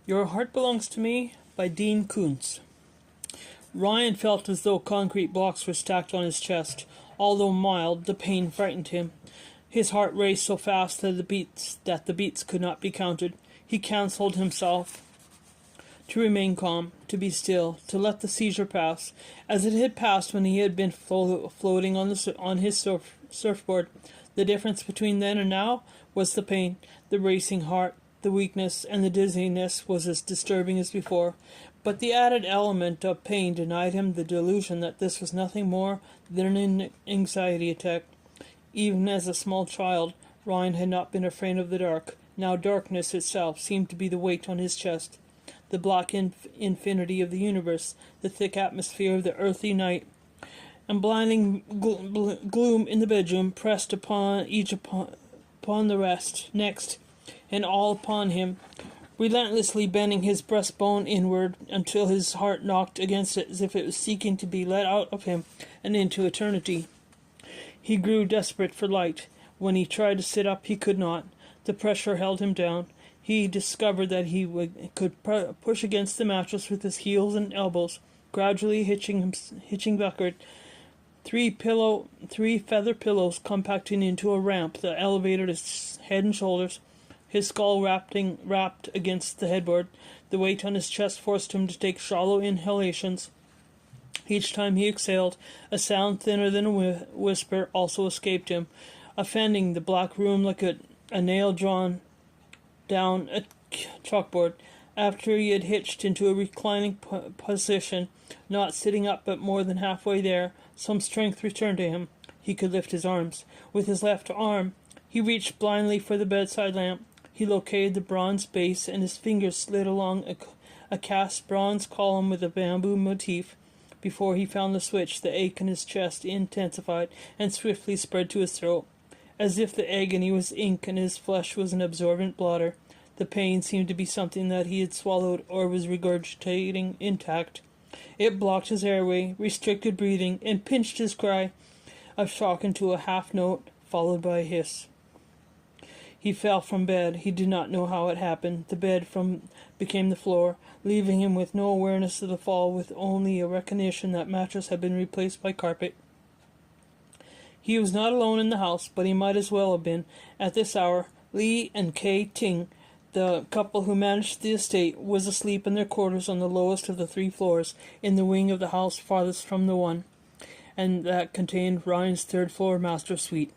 Your Heart Belongs to Me by Dean Koontz. Ryan felt as though concrete blocks were stacked on his chest. Although mild, the pain frightened him. His heart raced so fast that the beats could not be counted. He counseled himself to remain calm, to be still, to let the seizure pass, as it had passed when he had been floating on his surfboard. The difference between then and now was the pain. The racing heart, the weakness, and the dizziness was as disturbing as before, but the added element of pain denied him the delusion that this was nothing more than an anxiety attack. Even as a small child, Ryan had not been afraid of the dark. Now darkness itself seemed to be the weight on his chest. The black infinity of the universe, the thick atmosphere of the earthly night, and blinding gloom in the bedroom pressed upon the rest, next, and all upon him, relentlessly bending his breastbone inward until his heart knocked against it as if it was seeking to be let out of him and into eternity. He grew desperate for light. When he tried to sit up, he could not. The pressure held him down. He discovered that he could push against the mattress with his heels and elbows, gradually hitching backward. Three feather pillows compacting into a ramp that elevated his head and shoulders. His skull wrapped against the headboard. The weight on his chest forced him to take shallow inhalations. Each time he exhaled, a sound thinner than a whisper also escaped him, offending the black room like a nail drawn down a chalkboard. After he had hitched into a reclining position, not sitting up but more than halfway there, some strength returned to him. He could lift his arms. With his left arm, he reached blindly for the bedside lamp. He located the bronze base, and his fingers slid along a cast bronze column with a bamboo motif. Before he found the switch, the ache in his chest intensified and swiftly spread to his throat. As if the agony was ink and his flesh was an absorbent blotter, the pain seemed to be something that he had swallowed or was regurgitating intact. It blocked his airway, restricted breathing, and pinched his cry of shock into a half note, followed by a hiss. He fell from bed. He did not know how it happened. The bed became the floor, leaving him with no awareness of the fall, with only a recognition that mattress had been replaced by carpet. He was not alone in the house, but he might as well have been. At this hour, Lee and Kay Ting, the couple who managed the estate, was asleep in their quarters on the lowest of the 3 floors, in the wing of the house farthest from the one, and that contained Ryan's 3rd-floor master suite.